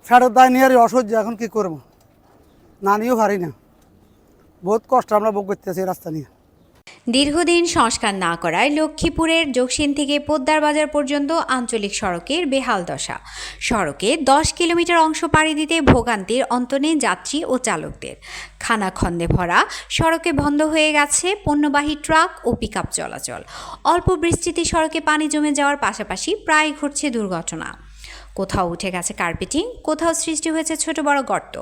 ফেরত দায় নিয়ে অসহ্য, এখন কি করব, না নিয়েও পারি না, বহুত কষ্ট আমরা ভোগ করতেছি এই রাস্তা নিয়ে। দীর্ঘদিন সংস্কার না করায় লক্ষ্মীপুরের জকসিন থেকে পোদ্দার বাজার পর্যন্ত আঞ্চলিক সড়কের বেহাল দশা। সড়কে 10 কিলোমিটার অংশ পাড়ি দিতে ভোগান্তির অন্ত নেই যাত্রী ও চালকদের। খানাখন্দে ভরা সড়কে বন্ধ হয়ে গেছে পণ্যবাহী ট্রাক ও পিকআপ চলাচল। অল্প বৃষ্টিতে সড়কে পানি জমে যাওয়ার পাশাপাশি প্রায় ঘটছে দুর্ঘটনা। কোথাও উঠে গেছে কার্পেটিং, কোথাও সৃষ্টি হয়েছে ছোট বড় গর্ত।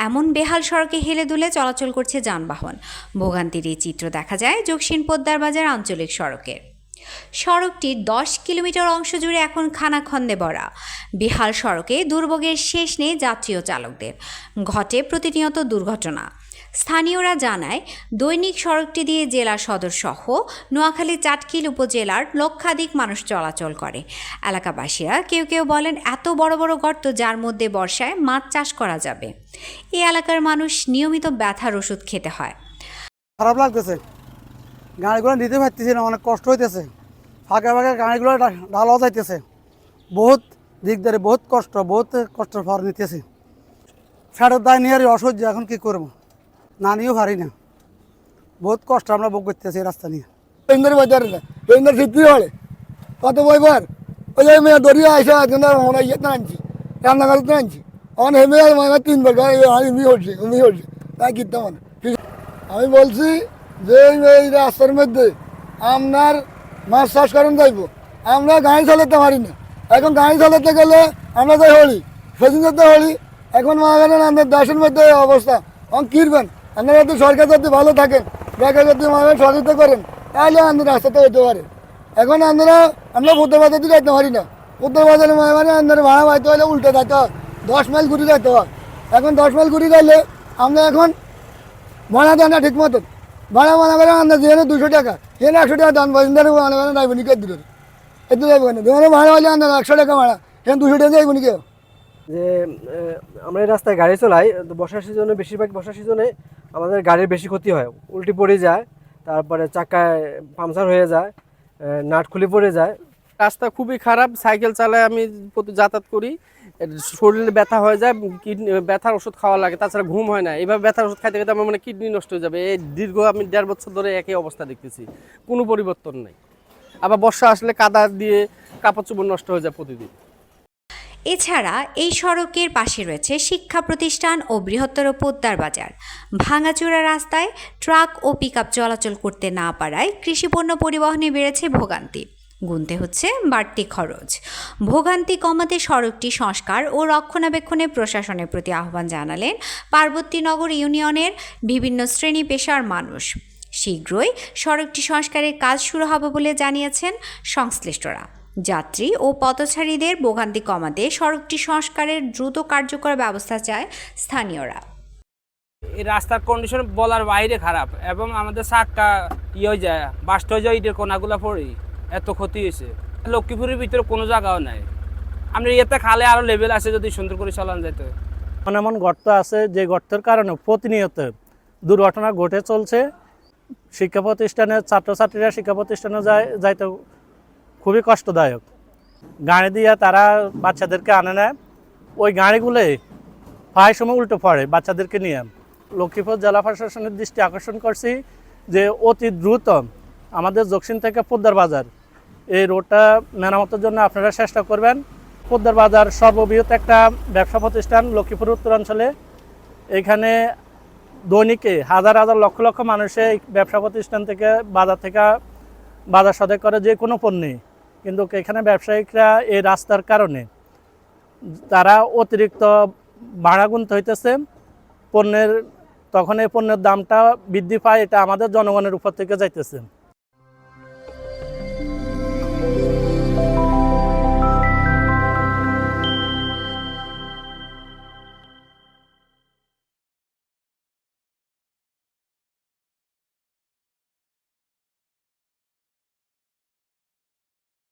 এমন বেহাল সড়কে হেলে দুলে চলাচল করছে যানবাহন। ভোগান্তির এই চিত্র দেখা যায় জকসিন পোদ্দার বাজার আঞ্চলিক সড়কের। সড়কটির 10 কিলোমিটার অংশ জুড়ে এখন খানাখন্দে ভরা। বেহাল সড়কে দুর্ভোগের শেষ নেই যাত্রী ও চালকদের। ঘটে প্রতিনিয়ত দুর্ঘটনা। স্থানীয়রা জানায়, দৈনিক সড়কটি দিয়ে জেলা সদর সহ নোয়াখালী চাটখিল উপজেলার লক্ষাধিক মানুষ চলাচল করে। এলাকাবাসীরা কেউ কেউ বলেন, এত বড় বড় গর্ত যার মধ্যে বর্ষায় মাছ চাষ করা যাবে। এই এলাকার মানুষ নিয়মিত ব্যথার ওষুধ খেতে হয়। খারাপ লাগতেছে, গাড়িগুলো নিতে পারতেছি না, অনেক কষ্ট হইতেছে। ফাঁকে ফাঁকে গাড়িগুলো ঢালাও যাইতেছে, বহুত দিক ধরে বহুত কষ্ট ফর নিতেছি। ফেরত দায় নিয়ে অসহ্য, এখন কি করব, না নিয়েও পারি না, বহুত কষ্ট আমরা ভোগ করতেছি এই রাস্তা নিয়ে। বাজার না সিদ্ধি হলে কত বইবার ওই যে মেয়ে দরিয়া আসে মনে ইয়েতে আনছি, রান্নাঘরতে আনছি, আমার হেমে আমার 3 বার আমি হচ্ছে তাই কিনতে মানে। আমি বলছি যে এই রাস্তার মধ্যে আপনার মাছ চাষ করেন যাইব, আমরা গাড়ি চালাতে পারি না। এখন গাড়ি চালাতে গেলে আমরা যাই হলি, সেদিন যেতে হলি। এখন মনে করেন আমাদের দেশের মধ্যে এই অবস্থা, এখন কিনবেন। আপনারা যদি সরকার যদি ভালো থাকেন, ব্যাংকে যদি মানুষ সহযোগিতা করেন, তাহলে আমাদের রাস্তাতে হইতে পারে। এখন আমরা উত্তর বাজার দিয়ে যাইতে পারি না। উত্তর বাজারে মানে আমাদের ভাড়া পাইতে হলে উল্টে যাইতে হয়, 10 মাইল ঘুরে যাইতে হয়। এখন 10 মাইল ঘুরে গেলে আমরা এখন ভাড়া দেন না ঠিক মতন। ভাড়া মনে করেন আমরা যেখানে 200 টাকা, সেখানে 100 টাকা দান বাসিন্দার মনে করেন যাইব নি, কেউ এতে যাইব না। যেখানে ভাড়া হলে আমরা 100 টাকা ভাড়া, সেখানে 200 টাকা যাইব নি কেউ। যে আমরা এই রাস্তায় গাড়ি চালাই, তো বর্ষার সিজনে বেশিরভাগ বর্ষার সিজনে আমাদের গাড়ির বেশি ক্ষতি হয়, উল্টি পড়ে যায়, তারপরে চাকায় পাংচার হয়ে যায়, নাট খুলে পড়ে যায়। রাস্তা খুবই খারাপ, সাইকেল চালায় আমি যাতায়াত করি, শরীরে ব্যথা হয়ে যায়, কিডনি ব্যথার ওষুধ খাওয়া লাগে, তাছাড়া ঘুম হয় না। এভাবে ব্যথার ওষুধ খাইতে খাইতে আমার মানে কিডনি নষ্ট হয়ে যাবে। এই দীর্ঘ আমি 1.5 বছর ধরে একই অবস্থা দেখতেছি, কোনো পরিবর্তন নেই। আবার বর্ষা আসলে কাদা দিয়ে কাপড় চোপড় নষ্ট হয়ে যায় প্রতিদিন। এছাড়া এই সড়কের পাশে রয়েছে শিক্ষা প্রতিষ্ঠান ও বৃহত্তর পোদ্দার বাজার। ভাঙাচোরা রাস্তায় ট্রাক ও পিকআপ চলাচল করতে না পারায় কৃষিপণ্য পরিবহনে বেড়েছে ভোগান্তি। গুনতে হচ্ছে বাড়তি খরচ। ভোগান্তি কমাতে সড়কটি সংস্কার ও রক্ষণাবেক্ষণে প্রশাসনের প্রতি আহ্বান জানালেন পার্বতীনগর ইউনিয়নের বিভিন্ন শ্রেণী পেশার মানুষ। শীঘ্রই সড়কটি সংস্কারের কাজ শুরু হবে বলে জানিয়েছেন সংশ্লিষ্টরা। যাত্রী ও পথচারীদের ভোগান্তি কমাতে সড়কটি সংস্কারের দ্রুত কার্যকর ব্যবস্থা চায় স্থানীয়রা। এই রাস্তার কন্ডিশন বলার বাইরে খারাপ, এবং আমাদের সারটা হয়ে যায়, বাস্ট হয়ে যায়, ইটের কোনাগুলো পড়ে এত ক্ষতি হয়েছে। লক্ষ্মীপুরের ভিতরে কোনো জায়গাও নাই। আমরা ইয়েতে খালে আরও লেভেল আছে, যদি সুন্দর করে চালানো যেত। এমন গর্ত আছে যে গর্তের কারণে প্রতিনিয়ত দুর্ঘটনা ঘটে চলছে। শিক্ষা প্রতিষ্ঠানের ছাত্রছাত্রীরা শিক্ষা প্রতিষ্ঠানে যাইতে খুবই কষ্টদায়ক। গাড়ি দিয়ে তারা বাচ্চাদেরকে আনে না, ওই গাড়িগুলোই প্রায় সময় উল্টো পড়ে বাচ্চাদেরকে নিয়ে। লক্ষ্মীপুর জেলা প্রশাসনের দৃষ্টি আকর্ষণ করছি যে অতি দ্রুত আমাদের জকসিন থেকে পোদ্দার বাজার এই রোডটা মেরামতের জন্য আপনারা চেষ্টা করবেন। পোদ্দার বাজার সর্ববৃহৎ একটা ব্যবসা প্রতিষ্ঠান লক্ষ্মীপুর উত্তরাঞ্চলে। এখানে দৈনিকে হাজার হাজার লক্ষ লক্ষ মানুষে এই ব্যবসা প্রতিষ্ঠান থেকে বাজার সদাই করে যে কোনো পণ্যে। কিন্তু এখানে ব্যবসায়িকরা এই রাস্তার কারণে তারা অতিরিক্ত ভাড়া গুনতে হইতেছে পণ্যের, তখন এই পণ্যের দামটা বৃদ্ধি পায়, এটা আমাদের জনগণের উপর থেকে যাইতেছে।